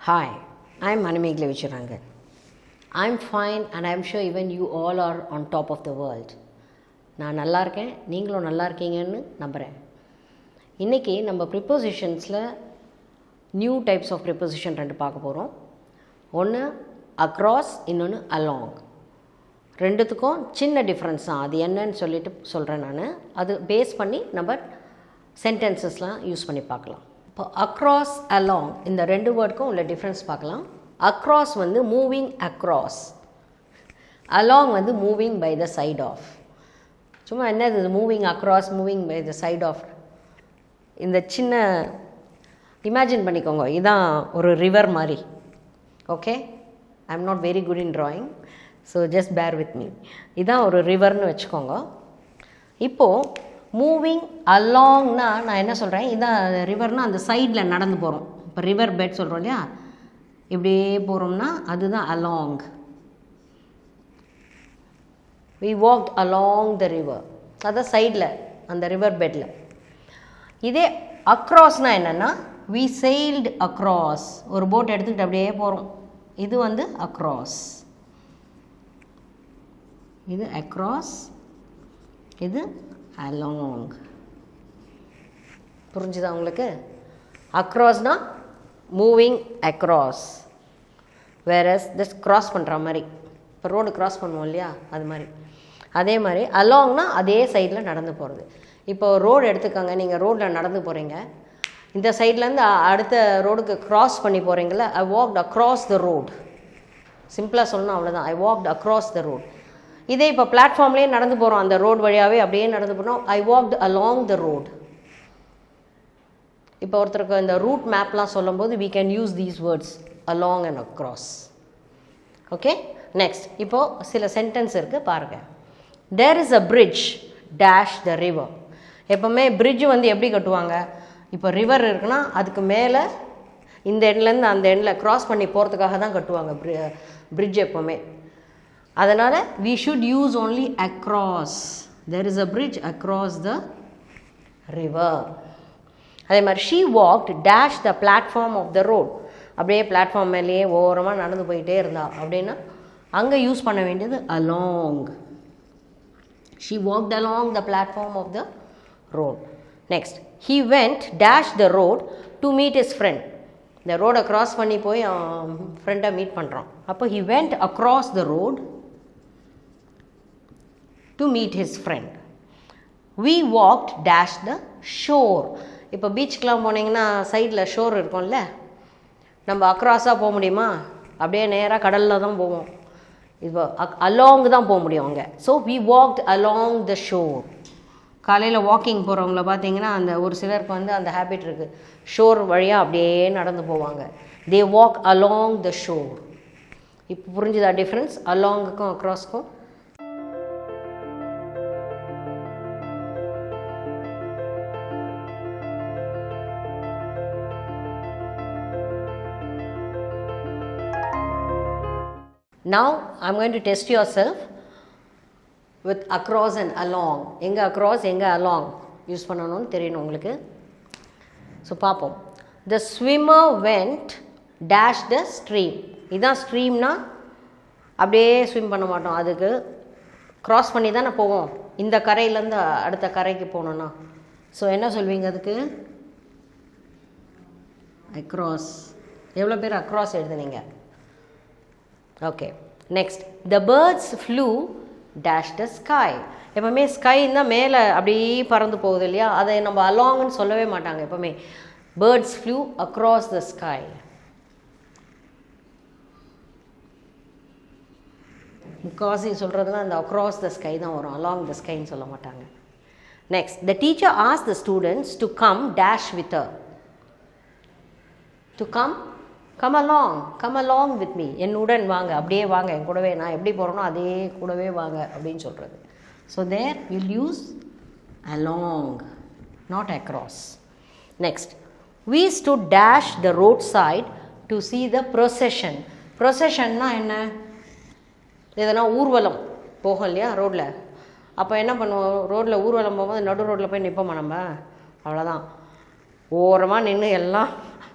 Hi, I'm Manamegla Vicharangan. I'm fine and I'm sure even you all are on top of the world. நான் நல்லா இருக்கேன், நீங்களும் நல்லா இருக்கீங்கன்னு நம்புகிறேன். இன்றைக்கி நம்ம ப்ரிப்போசிஷன்ஸில் நியூ டைப்ஸ் ஆஃப் ப்ரிப்போசிஷன் ரெண்டு பார்க்க போகிறோம். ஒன்று அக்ராஸ், இன்னொன்று அலாங். ரெண்டுத்துக்கும் சின்ன டிஃப்ரென்ஸ் தான். அது என்னன்னு சொல்கிறேன் நான். அது பேஸ் பண்ணி நம்ம சென்டென்சஸ்லாம் யூஸ் பண்ணி பார்க்கலாம். இப்போ அக்ராஸ், அலாங் இந்த ரெண்டு வேர்டுக்கும் உள்ள டிஃப்ரென்ஸ் பார்க்கலாம். அக்ராஸ் வந்து மூவிங் அக்ராஸ், அலாங் வந்து moving by the side of. சும்மா என்னது moving across, moving by the side of? இந்த சின்ன இமேஜின் பண்ணிக்கோங்க, இதுதான் ஒரு ரிவர் மாதிரி. Okay, I am not very good in drawing, so just bear with me. இதுதான் ஒரு ரிவர்னு வச்சுக்கோங்க. இப்போது மூவிங் அலாங்னா நான் என்ன சொல்கிறேன், இதான் ரிவர்னால் அந்த சைடில் நடந்து போகிறோம். இப்போ ரிவர் பெட் சொல்கிறோம் இல்லையா, இப்படியே போகிறோம்னா அதுதான் along. we walked along the river, அதான் சைடில் அந்த ரிவர் பெட்டில். இதே அக்ராஸ்னால் என்னென்னா we sailed across, ஒரு போட் எடுத்துக்கிட்டு அப்படியே போகிறோம். இது வந்து அக்ராஸ், இது அக்ராஸ், இது அலாங். புரிஞ்சுதா உங்களுக்கு? அக்ராஸ்னா moving across, whereas just cross பண்ணுற மாதிரி. இப்போ ரோடு க்ராஸ் பண்ணுவோம் இல்லையா, அது மாதிரி. அதே மாதிரி அலாங்னா அதே சைடில் நடந்து போகிறது. இப்போ ரோடு எடுத்துக்கோங்க, நீங்கள் ரோட்டில் நடந்து போகிறீங்க, இந்த சைட்லேருந்து அடுத்த ரோடுக்கு க்ராஸ் பண்ணி போகிறீங்களா, ஐ வாக்ட் அக்ராஸ் த ரோட். சிம்பிளாக சொல்லணும், அவ்வளோதான். ஐ வாக்ட் அக்ராஸ் த ரோட். இதே இப்போ பிளாட்ஃபார்ம்லேயே நடந்து போகிறோம், அந்த ரோடு வழியாகவே அப்படியே நடந்து போகிறோம், ஐ வாக்ட் அலாங் த ரோட். இப்போ ஒருத்தருக்கு இந்த ரூட் மேப்லாம் சொல்லும்போது we can use these words along and across. Okay, next இப்போது சில சென்டென்ஸ் இருக்குது பாருங்கள். there is a bridge dash the river. எப்போவுமே பிரிட்ஜ் வந்து எப்படி கட்டுவாங்க, இப்போ ரிவர் இருக்குன்னா அதுக்கு மேலே இந்த எண்ட்லேருந்து அந்த எண்ணில் க்ராஸ் பண்ணி போகிறதுக்காக தான் கட்டுவாங்க பிரிட்ஜ் எப்போவுமே. அதனால் we should use only across. there is a bridge across the river. அதே மாதிரி she walked dash the platform of the road. அப்படியே பிளாட்ஃபார்ம் மேலேயே ஓரமாக நடந்து போயிட்டே இருந்தா அப்படின்னா அங்கே யூஸ் பண்ண வேண்டியது along. she walked along the platform of the road. next, he went dash the road to meet his friend. இந்த ரோடை க்ராஸ் பண்ணி போய் ஃப்ரெண்டை மீட் பண்ணுறான். அப்போ he went across the road to meet his friend. we walked dash the shore. இப்போ பீச்சுக்கெலாம் போனீங்கன்னா சைடில் ஷோர் இருக்கும்ல, நம்ம அக்ராஸாக போக முடியுமா? அப்படியே நேராக கடலில் தான் போவோம். இப்போ அலாங் தான் போக முடியும் அங்கே. So we walked along the shore. காலையில் வாக்கிங் போகிறவங்கள பார்த்தீங்கன்னா அந்த ஒரு சிலருக்கு வந்து அந்த ஹேபிட் இருக்குது, ஷோர் வழியாக அப்படியே நடந்து போவாங்க. they walk along the shore. இப்போ புரிஞ்சுதா difference அலாங்குக்கும் அக்ராஸ்க்கும்? Now I'm going to test yourself with across and along. எங்கே across எங்கே along யூஸ் பண்ணணும்னு தெரியணும் உங்களுக்கு. ஸோ பார்ப்போம். the swimmer went dash the stream. இதுதான் ஸ்ட்ரீம்னா அப்படியே ஸ்விம் பண்ண மாட்டோம், அதுக்கு க்ராஸ் பண்ணி தானே போவோம் இந்த கரையிலேருந்து அடுத்த கரைக்கு போகணுன்னா. ஸோ என்ன சொல்வீங்க அதுக்கு? அக்ராஸ். எவ்வளோ பேர் அக்ராஸ் எழுதுனீங்க? Okay, next the birds flew dash the sky. எப்போவுமே ஸ்கைன்னா மேலே அப்படியே பறந்து போகுது இல்லையா, அதை நம்ம அலாங்னு சொல்லவே மாட்டாங்க எப்போவுமே. birds flew across the sky. முக்கால்வாசி சொல்கிறதுலாம் அந்த across the sky தான் வரும், along the skyன்னு சொல்ல மாட்டாங்க. Next the teacher asked the students to come dash with her. to come along with me. என்னுடன் வாங்க, அப்படியே வாங்க என் கூடவே, நான் எப்படி போகிறேனோ அதே கூடவே வாங்க அப்படின்னு சொல்கிறது. So there we'll use along, not across. next, we stood dash the roadside to see the procession. processionனா என்ன? எதனா ஊர்வலம் போகும் இல்லையா ரோட்டில், அப்போ என்ன பண்ணுவோம், ரோட்டில் ஊர்வலம் போகும்போது நடு ரோட்டில் போய் நிற்போமா நம்ம? அவ்வளோதான், ஓரமாக நின்று எல்லாம்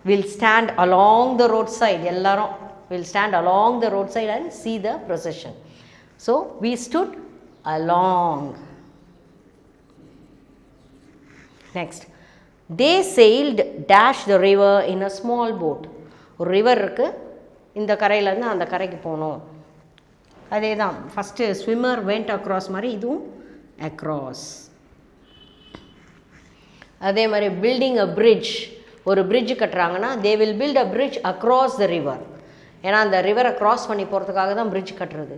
will stand along the roadside. எல்லாரும் will stand along the roadside and see the procession. So we stood along. Next, they sailed dash the river in a small boat. ஒரு ரிவர் இருக்குது, இந்த கரையிலேருந்து அந்த கரைக்கு போகணும். அதே தான் ஃபஸ்ட்டு ஸ்விம்மர் வெண்ட் அக்ராஸ் மாதிரி இதுவும் அக்ராஸ். அதே மாதிரி பில்டிங் அ பிரிட்ஜ், ஒரு பிரிட்ஜ் கட்டுறாங்கன்னா they will build a bridge across the river. ஏன்னா அந்த ரிவரை க்ராஸ் பண்ணி போகிறதுக்காக தான் பிரிட்ஜ் கட்டுறது,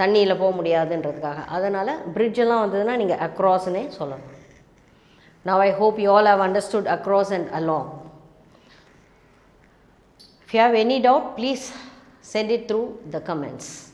தண்ணியில் போக முடியாதுன்றதுக்காக. அதனால் பிரிட்ஜெல்லாம் வந்ததுன்னா நீங்கள் அக்ராஸ்னே சொல்லணும். Now I hope you all have understood across and along. If you have any doubt, please send it through the comments.